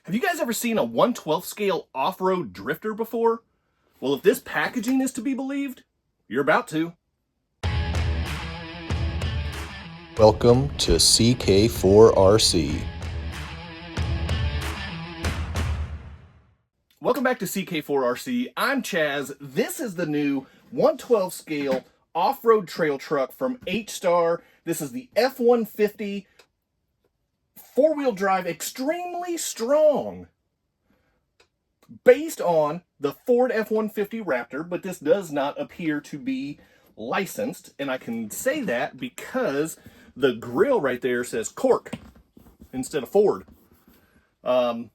Have you guys ever seen a 1/12 scale off-road drifter before? Well, if this packaging is to be believed, you're about to. Welcome to CK4RC. Welcome back to CK4RC. I'm Chaz. This is the new 1/12 scale off-road trail truck from HStar. This is the F-150 four-wheel drive extremely strong, based on the Ford F-150 Raptor, but this does not appear to be licensed, and I can say that because the grill right there says Cork instead of Ford. But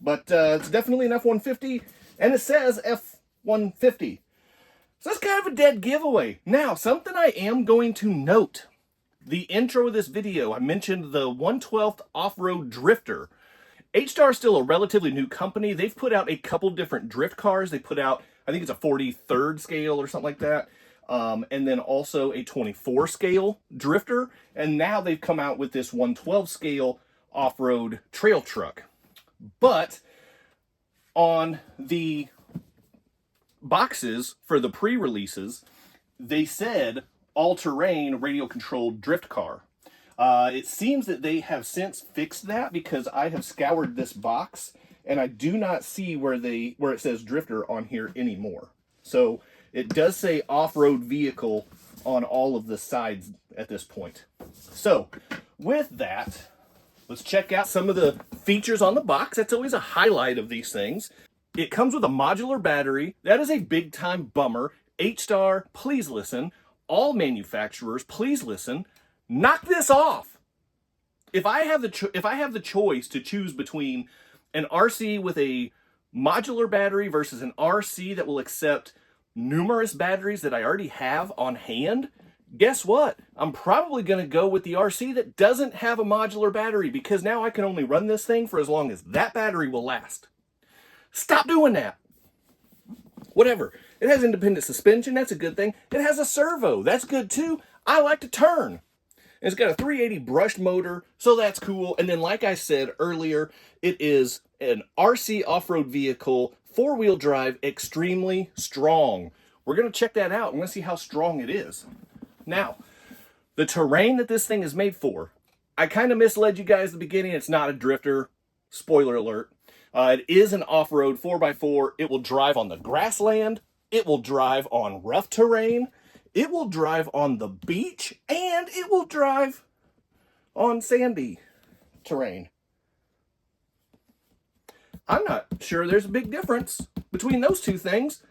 it's definitely an F-150, and it says F-150. So that's kind of a dead giveaway. Now, something I am going to note. The intro of this video, I mentioned the 1/12 off-road drifter. HStar is still a relatively new company. They've put out a couple different drift cars. They put out, I think it's a 43rd scale or something like that. And then also a 24 scale drifter. And now they've come out with this 1/12 scale off-road trail truck. But on the boxes for the pre-releases, they said all-terrain radio-controlled drift car. It seems that they have since fixed that, because I have scoured this box and I do not see where it says drifter on here anymore. So it does say off-road vehicle on all of the sides at this point. So with that, let's check out some of the features on the box. That's always a highlight of these things. It comes with a modular battery. That is a big time bummer. HStar, please listen. All manufacturers, please listen. Knock this off. If I have the choice to choose between an RC with a modular battery versus an RC that will accept numerous batteries that I already have on hand, guess what? I'm probably going to go with the RC that doesn't have a modular battery, because now I can only run this thing for as long as that battery will last. Stop doing that. Whatever. It has independent suspension. That's a good thing. It has a servo. That's good too. I like to turn. And it's got a 380 brushed motor, so that's cool. And then, like I said earlier, it is an RC off-road vehicle, four-wheel drive, extremely strong. We're going to check that out. I'm going to see how strong it is. Now, the terrain that this thing is made for, I kind of misled you guys at the beginning. It's not a drifter. Spoiler alert. It is an off-road 4x4. It will drive on the grassland. It will drive on rough terrain. It will drive on the beach. And it will drive on sandy terrain. I'm not sure there's a big difference between those two things.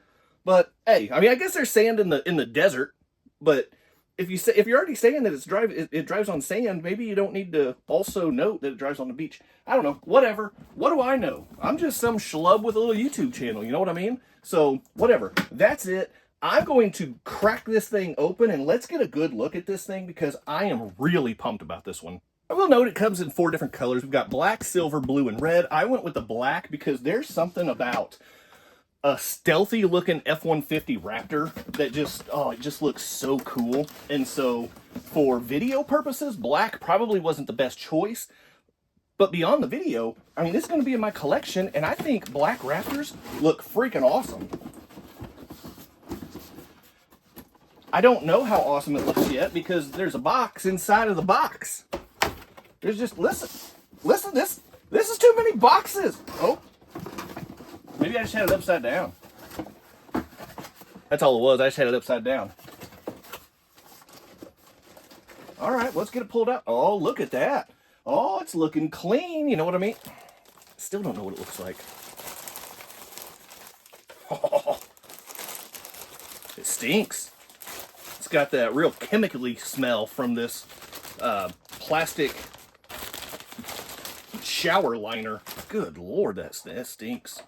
But hey, I mean, I guess there's sand in the desert. But if you're already saying that it drives on sand, maybe you don't need to also note that it drives on the beach. I don't know. Whatever. What do I know? I'm just some schlub with a little YouTube channel. You know what I mean? So whatever. That's it. I'm going to crack this thing open and let's get a good look at this thing, because I am really pumped about this one. I will note it comes in 4 different colors. We've got black, silver, blue, and red. I went with the black because there's something about a stealthy looking F-150 Raptor that it just looks so cool. And so for video purposes, black probably wasn't the best choice. But beyond the video, I mean, this is going to be in my collection, and I think black Raptors look freaking awesome. I don't know how awesome it looks yet, because there's a box inside of the box. There's just, listen, this is too many boxes. Oh. Maybe I just had it upside down. That's all it was. I just had it upside down. All right, let's get it pulled out. Oh, look at that. Oh, it's looking clean. You know what I mean? Still don't know what it looks like. Oh, it stinks. It's got that real chemically smell from this plastic shower liner. Good Lord, that stinks.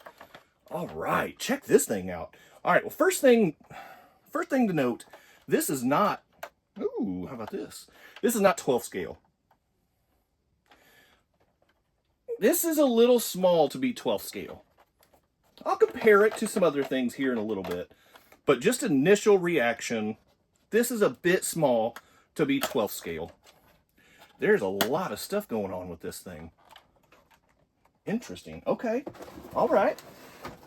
All right, check this thing out. All right, well, first thing to note, this is not, ooh, how about this? This is not 12 scale. This is a little small to be 12 scale. I'll compare it to some other things here in a little bit, but just initial reaction, this is a bit small to be 12 scale. There's a lot of stuff going on with this thing. Interesting. Okay. All right.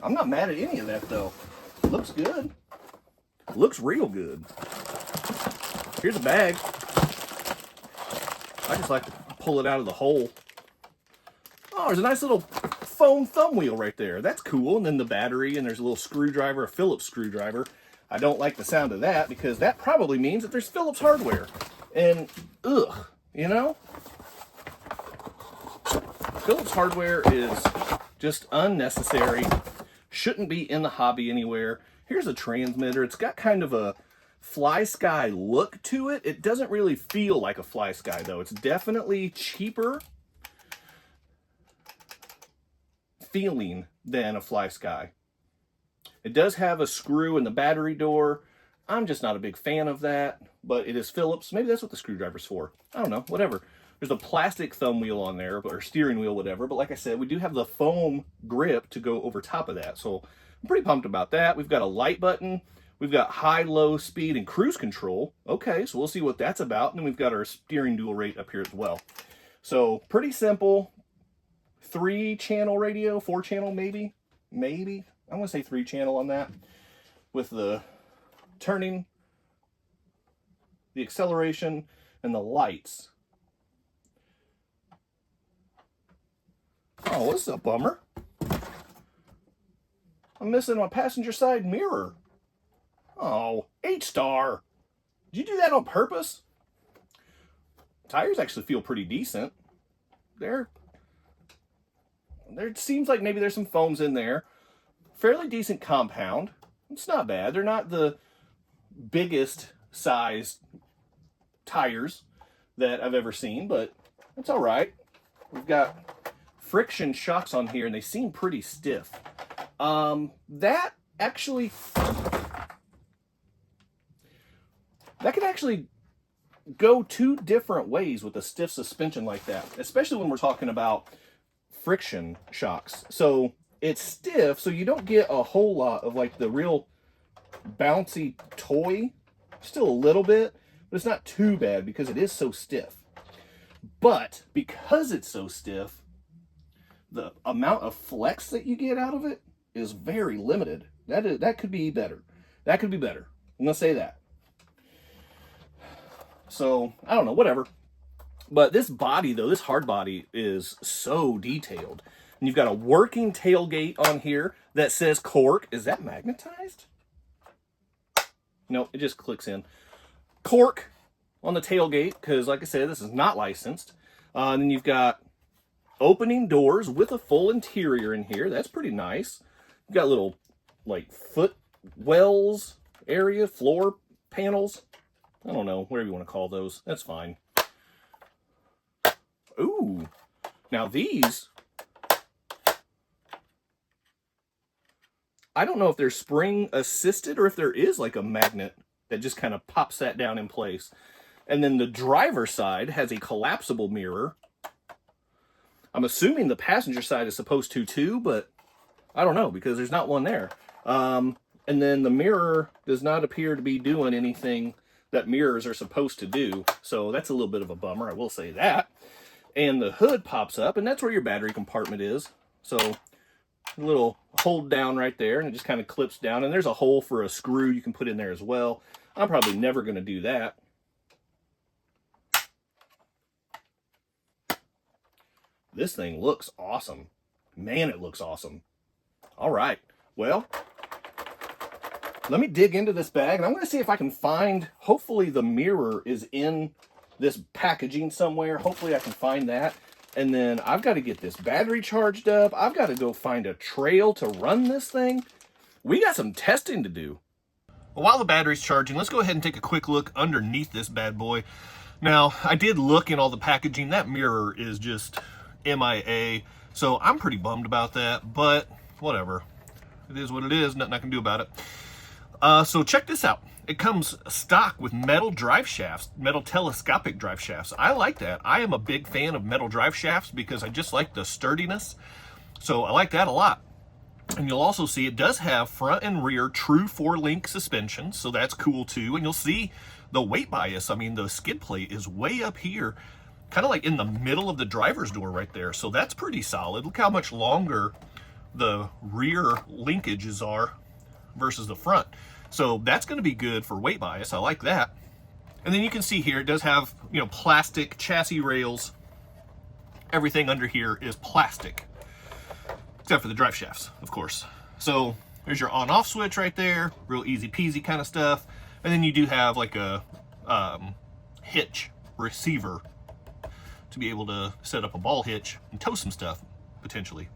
I'm not mad at any of that, though. Looks good. Looks real good. Here's a bag. I just like to pull it out of the hole. Oh, there's a nice little foam thumb wheel right there. That's cool. And then the battery, and there's a little screwdriver, a Phillips screwdriver. I don't like the sound of that because that probably means that there's Phillips hardware. And, ugh, you know? Phillips hardware is just unnecessary. Shouldn't be in the hobby anywhere. Here's a transmitter. It's got kind of a Fly Sky look to it. It doesn't really feel like a Fly Sky, though. It's definitely cheaper feeling than a Fly Sky. It does have a screw in the battery door. I'm just not a big fan of that, but it is Phillips. Maybe that's what the screwdriver's for. I don't know, whatever. There's a plastic thumb wheel on there, or steering wheel, whatever. But like I said, we do have the foam grip to go over top of that. So I'm pretty pumped about that. We've got a light button. We've got high, low speed, and cruise control. Okay, so we'll see what that's about. And then we've got our steering dual rate up here as well. So pretty simple. 3-channel radio, 4-channel maybe. I'm going to say 3-channel on that. With the turning, the acceleration, and the lights. Oh, what's a bummer? I'm missing my passenger side mirror. Oh, HStar. Did you do that on purpose? Tires actually feel pretty decent. There seems like maybe there's some foams in there. Fairly decent compound. It's not bad. They're not the biggest size tires that I've ever seen, but it's all right. We've got friction shocks on here, and they seem pretty stiff. That can actually go 2 different ways with a stiff suspension like that, especially when we're talking about friction shocks. So it's stiff, so you don't get a whole lot of like the real bouncy toy. Still a little bit, but it's not too bad because it is so stiff. But because it's so stiff, the amount of flex that you get out of it is very limited. That could be better. That could be better. I'm gonna say that. So I don't know, whatever. But this body, though, this hard body is so detailed. And you've got a working tailgate on here that says cork. Is that magnetized? No, it just clicks in. Cork on the tailgate, because like I said, this is not licensed. And then you've got opening doors with a full interior in here. That's pretty nice. You've got little, like, foot wells area, floor panels. I don't know, whatever you want to call those. That's fine. Ooh. Now these, I don't know if they're spring assisted or if there is like a magnet that just kind of pops that down in place. And then the driver's side has a collapsible mirror. I'm assuming the passenger side is supposed to too, but I don't know because there's not one there. And then the mirror does not appear to be doing anything that mirrors are supposed to do. So that's a little bit of a bummer, I will say that. And the hood pops up, and that's where your battery compartment is. So a little hold down right there, and it just kind of clips down. And there's a hole for a screw you can put in there as well. I'm probably never going to do that. This thing looks awesome. Man, it looks awesome. All right. Well, let me dig into this bag, and I'm going to see if I can find, hopefully the mirror is in this packaging somewhere. Hopefully I can find that. And then I've got to get this battery charged up. I've got to go find a trail to run this thing. We got some testing to do. Well, while the battery's charging, let's go ahead and take a quick look underneath this bad boy. Now, I did look in all the packaging. That mirror is just MIA. So I'm pretty bummed about that, but whatever. It is what it is. Nothing I can do about it. So check this out. It comes stock with metal drive shafts, metal telescopic drive shafts. I like that. I am a big fan of metal drive shafts because I just like the sturdiness. So I like that a lot. And you'll also see it does have front and rear true 4-link suspension. So that's cool too. And you'll see the weight bias. I mean, the skid plate is way up here. kind of like in the middle of the driver's door right there. So that's pretty solid. Look how much longer the rear linkages are versus the front. So that's going to be good for weight bias. I like that. And then you can see here, it does have, you know, plastic chassis rails. Everything under here is plastic, except for the drive shafts, of course. So there's your on-off switch right there, real easy peasy kind of stuff. And then you do have like a hitch receiver to be able to set up a ball hitch and tow some stuff, potentially.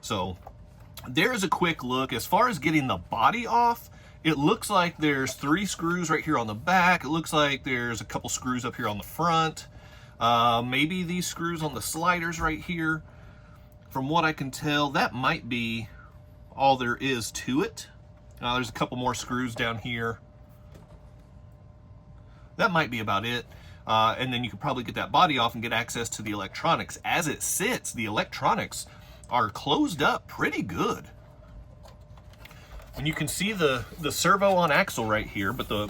So there's a quick look. As far as getting the body off, it looks like there's 3 screws right here on the back. It looks like there's a couple screws up here on the front. Maybe these screws on the sliders right here. From what I can tell, that might be all there is to it. There's a couple more screws down here. That might be about it. And then you could probably get that body off and get access to the electronics. As it sits, the electronics are closed up pretty good. And you can see the servo on axle right here, but the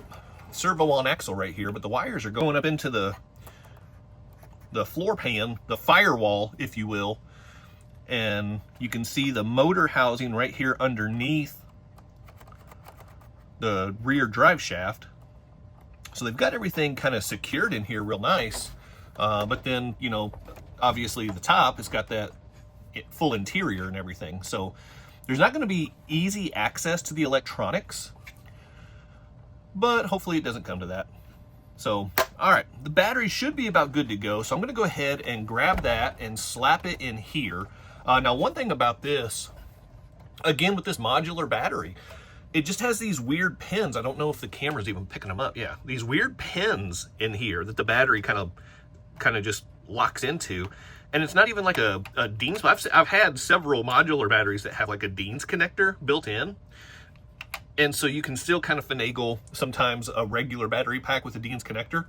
wires are going up into the floor pan, the firewall, if you will. And you can see the motor housing right here underneath the rear drive shaft. So they've got everything kind of secured in here real nice. But then, you know, obviously the top has got that full interior and everything. So there's not going to be easy access to the electronics, but hopefully it doesn't come to that. So, all right, the battery should be about good to go. So I'm going to go ahead and grab that and slap it in here. Now, one thing about this, again, with this modular battery, it just has these weird pins. I don't know if the camera's even picking them up. Yeah, these weird pins in here that the battery kind of just locks into. And it's not even like a Dean's. I've had several modular batteries that have like a Dean's connector built in. And so you can still kind of finagle sometimes a regular battery pack with a Dean's connector.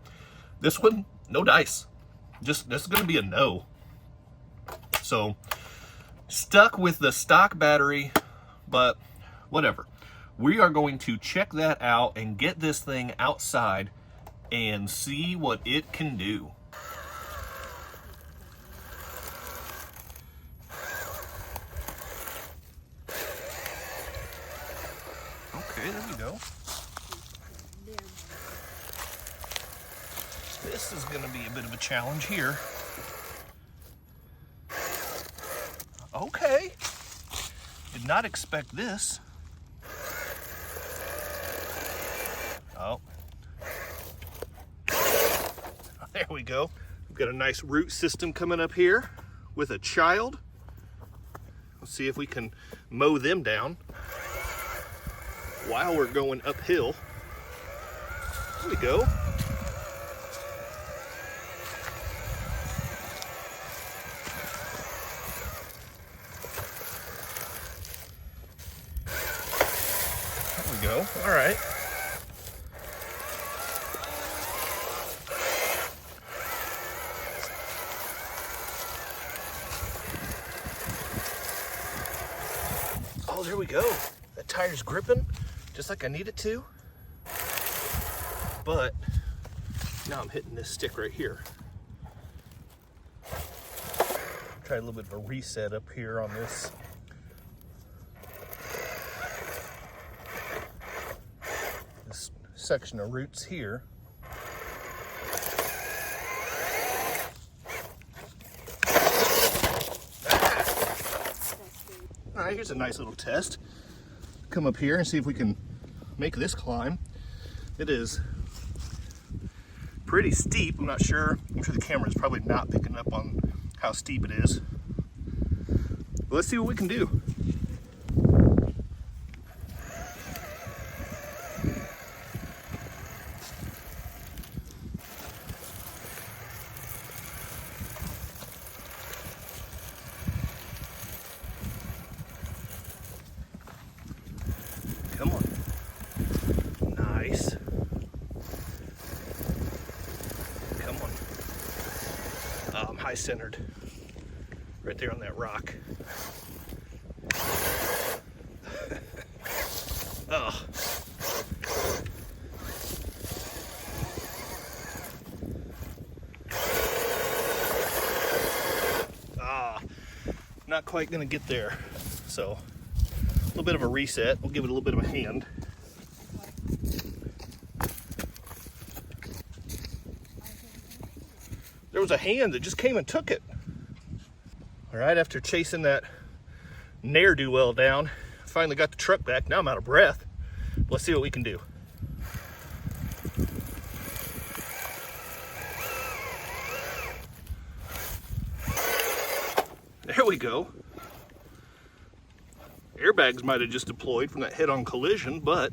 This one, no dice. This is going to be a no. So stuck with the stock battery, but whatever. We are going to check that out and get this thing outside and see what it can do. Okay, there we go. This is going to be a bit of a challenge here. Okay. Did not expect this. Oh. There we go. We've got a nice root system coming up here with a child. Let's see if we can mow them down while we're going uphill. There we go. There we go. All right. Oh, there we go. That tire's gripping just like I need it to. But now I'm hitting this stick right here. Try a little bit of a reset up here on this. This section of roots here. All right, here's a nice little test. Come up here and see if we can make this climb. It is pretty steep. I'm sure the camera is probably not picking up on how steep it is. But let's see what we can do. Come on. Nice. Come on. I'm high centered. Right there on that rock. Oh. quite going to get there. So a little bit of a reset. We'll give it a little bit of a hand. There was a hand that just came and took it. All right, after chasing that ne'er-do-well down, finally got the truck back. Now I'm out of breath. Let's see what we can do. There we go. Airbags might have just deployed from that head-on collision, but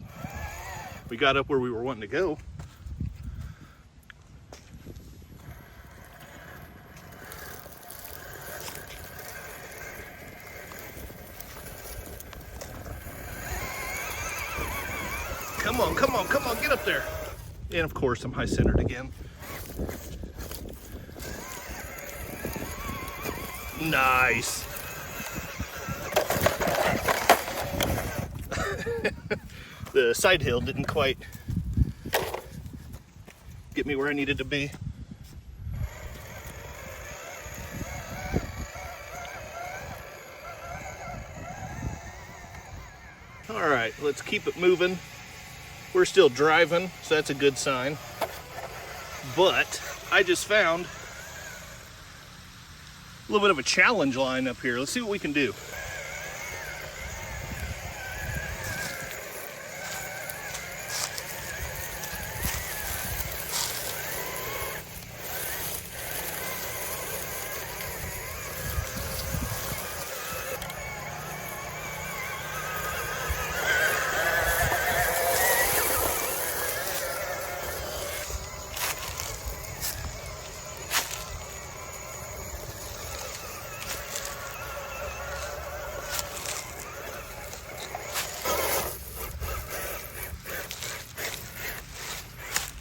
we got up where we were wanting to go. Come on, come on, come on, get up there. And of course, I'm high-centered again. Nice. The side hill didn't quite get me where I needed to be. All right, let's keep it moving. We're still driving, so that's a good sign. But I just found a little bit of a challenge line up here. Let's see what we can do.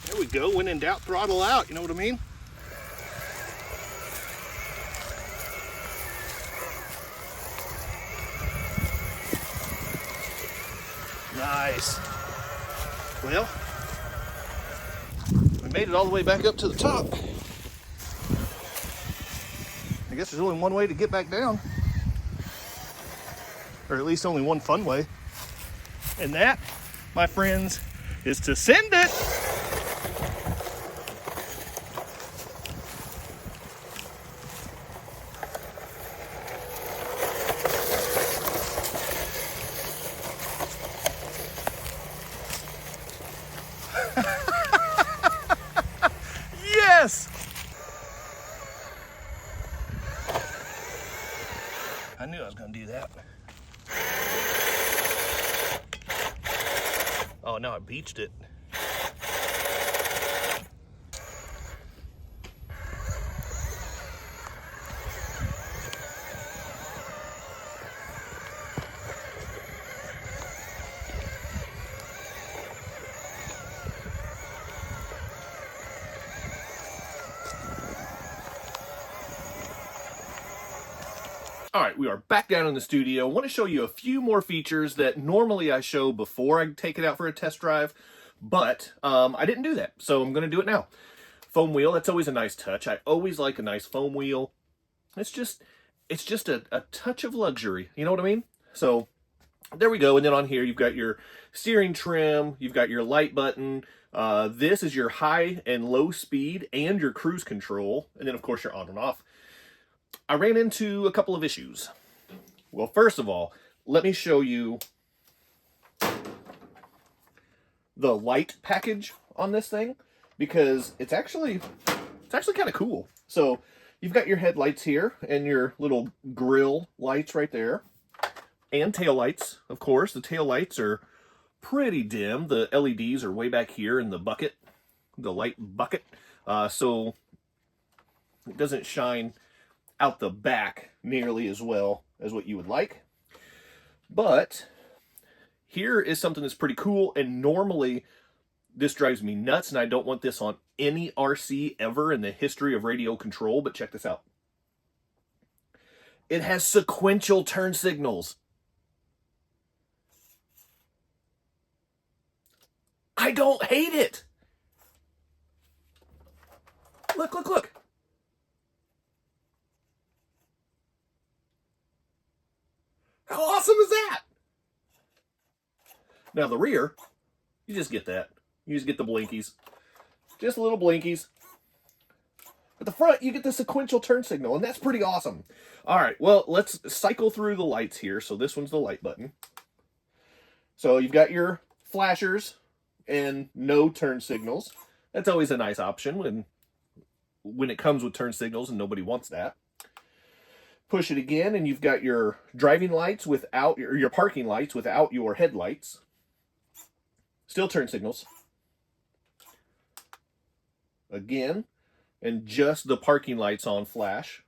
There we go. When in doubt, throttle out. You know what I mean? Nice. Well, we made it all the way back up to the top. I guess there's only one way to get back down. Or at least only one fun way. And that, my friends, is to send it. Yes! I knew I was going to do that. Oh, no, I beached it. All right, we are back down in the studio. I want to show you a few more features that normally I show before I take it out for a test drive, but I didn't do that, so I'm going to do it now. Foam wheel, that's always a nice touch. I always like a nice foam wheel. It's just a touch of luxury, you know what I mean? So there we go, and then on here you've got your steering trim, you've got your light button. This is your high and low speed and your cruise control, and then of course your on and off. I ran into a couple of issues. Well, first of all, let me show you the light package on this thing, because it's actually kind of cool. So you've got your headlights here and your little grill lights right there, and tail lights. Of course, the tail lights are pretty dim. The LEDs are way back here in the bucket, the light bucket, so it doesn't shine out the back nearly as well as what you would like. But here is something that's pretty cool, and normally this drives me nuts, and I don't want this on any RC ever in the history of radio control, but check this out. It has sequential turn signals. I don't hate it. Look, look, look. awesome is that? Now the rear, you just get that. You just get the blinkies. Just little blinkies. At the front, you get the sequential turn signal, and that's pretty awesome. All right, well, let's cycle through the lights here. So this one's the light button. So you've got your flashers and no turn signals. That's always a nice option when it comes with turn signals and nobody wants that. Push it again, and you've got your driving lights without your parking lights without your headlights. Still turn signals. Again, and just the parking lights on flash.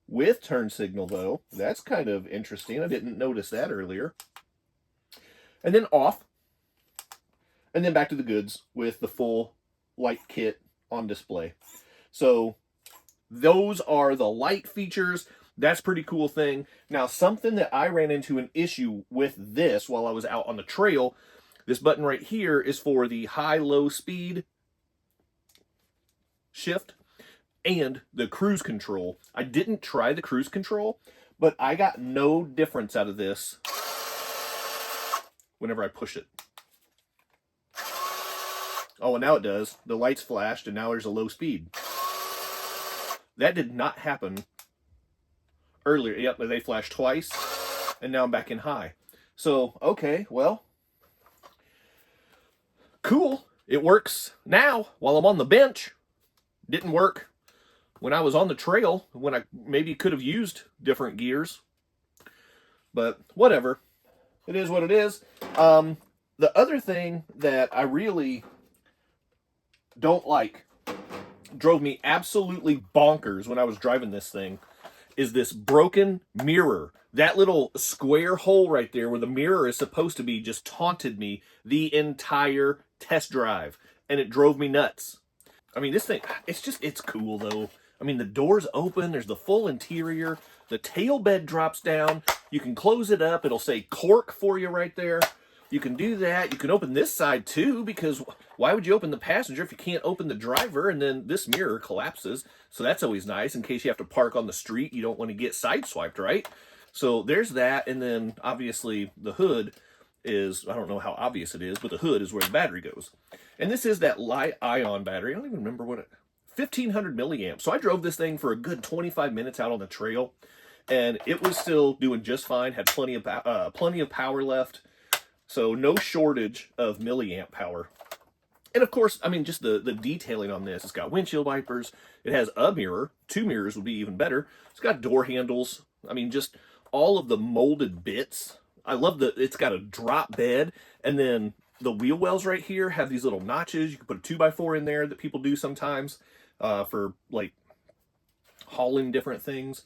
With turn signal, though. That's kind of interesting. I didn't notice that earlier. And then off. And then back to the goods with the full light kit on display. So those are the light features. That's a pretty cool thing. Now, something that I ran into an issue with this while I was out on the trail, this button right here is for the high-low speed shift and the cruise control. I didn't try the cruise control, but I got no difference out of this whenever I push it. Oh, and now it does. The lights flashed, and now there's a low speed. That did not happen earlier. Yep, they flashed twice, and now I'm back in high. So, okay, well, cool. It works now while I'm on the bench. Didn't work when I was on the trail, when I maybe could have used different gears. But whatever. It is what it is. The other thing that I really don't like, drove me absolutely bonkers when I was driving this thing, is this broken mirror. That little square hole right there where the mirror is supposed to be just taunted me the entire test drive. And it drove me nuts. I mean, this thing, it's cool though. I mean, the door's open, there's the full interior, the tail bed drops down, you can close it up, it'll say cork for you right there. You can do that. You can open this side too, because why would you open the passenger if you can't open the driver? And then this mirror collapses. So that's always nice in case you have to park on the street. You don't want to get sideswiped, right? So there's that. And then obviously the hood is, I don't know how obvious it is, but the hood is where the battery goes. And this is that lithium-ion battery. I don't even remember what 1,500 milliamps. So I drove this thing for a good 25 minutes out on the trail, and it was still doing just fine. Had plenty of power left. So no shortage of milliamp power. And of course, I mean, just the detailing on this. It's got windshield wipers. It has a mirror. 2 mirrors would be even better. It's got door handles. I mean, just all of the molded bits. I love that it's got a drop bed. And then the wheel wells right here have these little notches. You can put a 2x4 in there that people do sometimes for like hauling different things.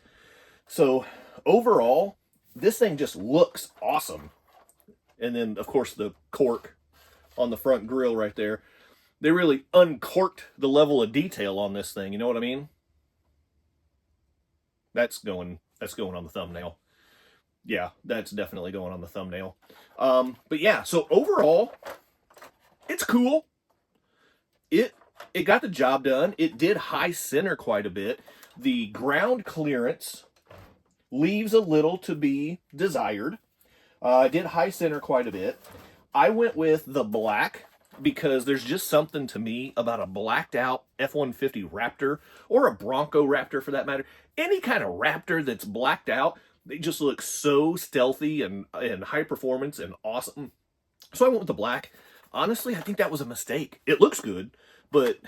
So overall, this thing just looks awesome. And then, of course, the cork on the front grille right there. They really uncorked the level of detail on this thing. You know what I mean? That's going on the thumbnail. Yeah, that's definitely going on the thumbnail. But yeah, so overall, it's cool. It got the job done. It did high center quite a bit. The ground clearance leaves a little to be desired. I did high center quite a bit. I went with the black because there's just something to me about a blacked out F-150 Raptor, or a Bronco Raptor for that matter. Any kind of Raptor that's blacked out, they just look so stealthy and high performance and awesome. So I went with the black. Honestly, I think that was a mistake. It looks good, but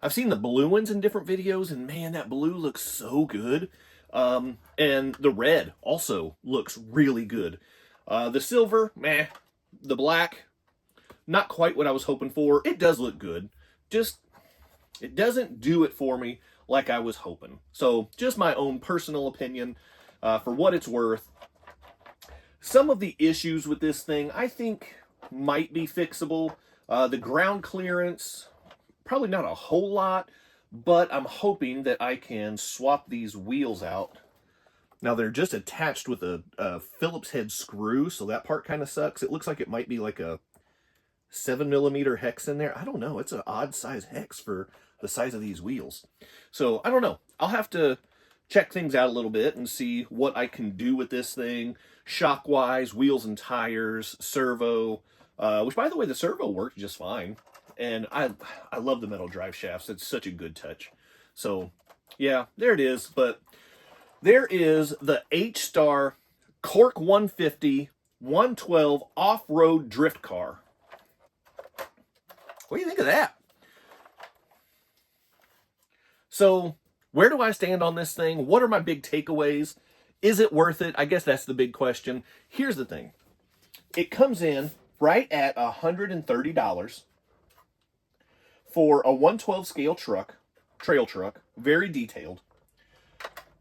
I've seen the blue ones in different videos, and man, that blue looks so good. And the red also looks really good. The silver, meh. The black, not quite what I was hoping for. It does look good. Just, it doesn't do it for me like I was hoping. So, just my own personal opinion, for what it's worth. Some of the issues with this thing, I think, might be fixable. The ground clearance, probably not a whole lot, but I'm hoping that I can swap these wheels out. Now, they're just attached with a Phillips head screw, so that part kind of sucks. It looks like it might be like a 7mm hex in there. I don't know. It's an odd size hex for the size of these wheels. So, I don't know. I'll have to check things out a little bit and see what I can do with this thing, shock-wise, wheels and tires, servo, which, by the way, the servo worked just fine. And I love the metal drive shafts. It's such a good touch. So, yeah, there it is. But there is the HStar Cork 150 112 off-road drift car. What do you think of that? So, where do I stand on this thing? What are my big takeaways? Is it worth it? I guess that's the big question. Here's the thing. It comes in right at $130 for a 112 scale truck, trail truck, very detailed,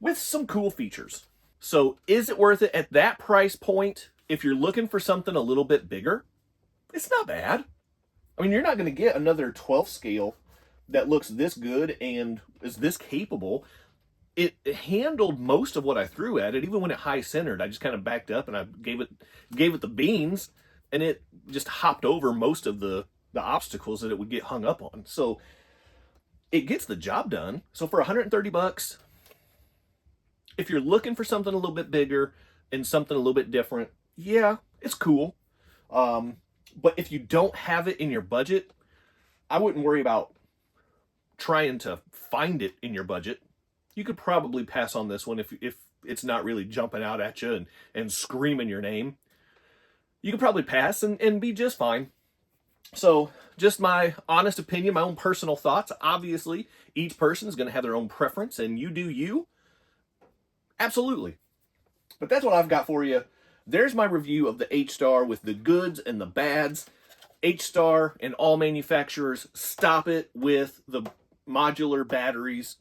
with some cool features. So is it worth it at that price point? If you're looking for something a little bit bigger, it's not bad. I mean, you're not going to get another 12 scale that looks this good and is this capable. It handled most of what I threw at it. Even when it high centered, I just kind of backed up and I gave it the beans, and it just hopped over most of the obstacles that it would get hung up on. So it gets the job done. So for $130, if you're looking for something a little bit bigger and something a little bit different, yeah, it's cool. But if you don't have it in your budget, I wouldn't worry about trying to find it in your budget. You could probably pass on this one if it's not really jumping out at you and screaming your name. You could probably pass and be just fine. So, just my honest opinion, my own personal thoughts. Obviously, each person is going to have their own preference, and you do you. Absolutely. But that's what I've got for you. There's my review of the HStar with the goods and the bads. HStar and all manufacturers, stop it with the modular batteries.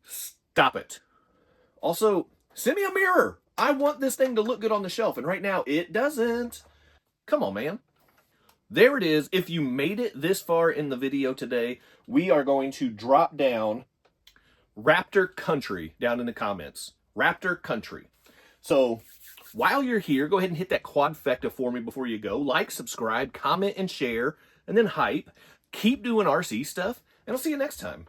Stop it. Also, send me a mirror. I want this thing to look good on the shelf, and right now it doesn't. Come on, man. There it is. If you made it this far in the video today, we are going to drop down Raptor Country down in the comments. Raptor Country. So while you're here, go ahead and hit that quadfecta for me before you go. Like, subscribe, comment, and share, and then hype. Keep doing RC stuff, and I'll see you next time.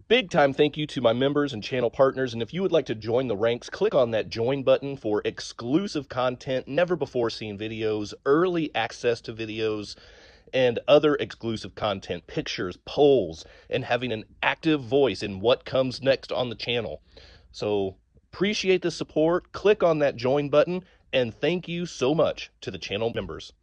Big time thank you to my members and channel partners, and if you would like to join the ranks, click on that join button for exclusive content, never before seen videos, early access to videos, and other exclusive content, pictures, polls, and having an active voice in what comes next on the channel. So appreciate the support. Click on that join button, and thank you so much to the channel members.